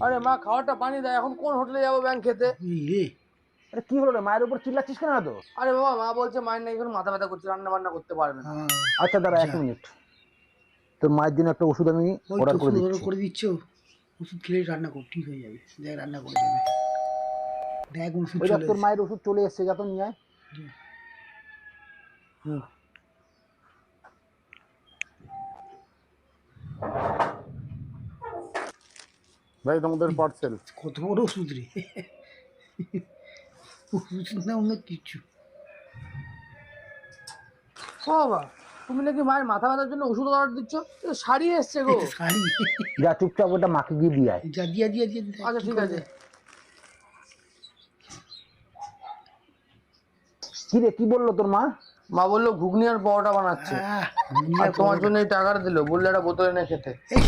আরে মা খাওয়াটা বানিয়ে দেয়, এখন কোন হোটেলে যাবো ব্যাংক খেতে? রে আরে কি হলো রে, মায়ের উপর চিল্লাচ্ছিস কেন তো? আরে বাবা, মা বলছে মায়ের নাকি এখন মাথা ব্যথা করছে, রান্না বান্না করতে পারবে না। আচ্ছা দাঁড়া যা। 1 মিনিট, তোর মায়ের জন্য একটা ওষুধ আমি ওই অর্ডার তো করে ওষুধ দিচ্ছি। করে দিচ্ছ, ওষুধ খেলেই রান্না কর, ঠিক হয়ে যাবে। দেখ রান্না করে যাবে, দেখ ওষুধ ওই দেখ চলে তোর এসেছে। মায়ের ওষুধ চলে এসেছে, যা তো নিয়ে আয়। হুম। ভাই তোমাদের পার্সেল। কত বড় ওষুধ রে, ওষুধ না অন্য কিছু। ও বাবা, তুমি নাকি মায়ের মাথা ব্যথার জন্য ওষুধ অর্ডার দিচ্ছ? এ তো শাড়ি এসছে গো। শাড়ি, যা চুপচাপ ওটা মাকে গিয়ে দিয়ে আয়। যা দিয়া দিয়া দিয়ে দেখ আচ্ছা কি ঠিক করে আছে। দেয়। কি রে, কি বললো তোর মা? মা বললো ঘুগনি আর পরোটা বানাচ্ছে, আহ, আর দুনিয়া তোমার বড়। জন্য এই টাকাটা দিল, বললে একটা বোতল এনে খেতে। এই,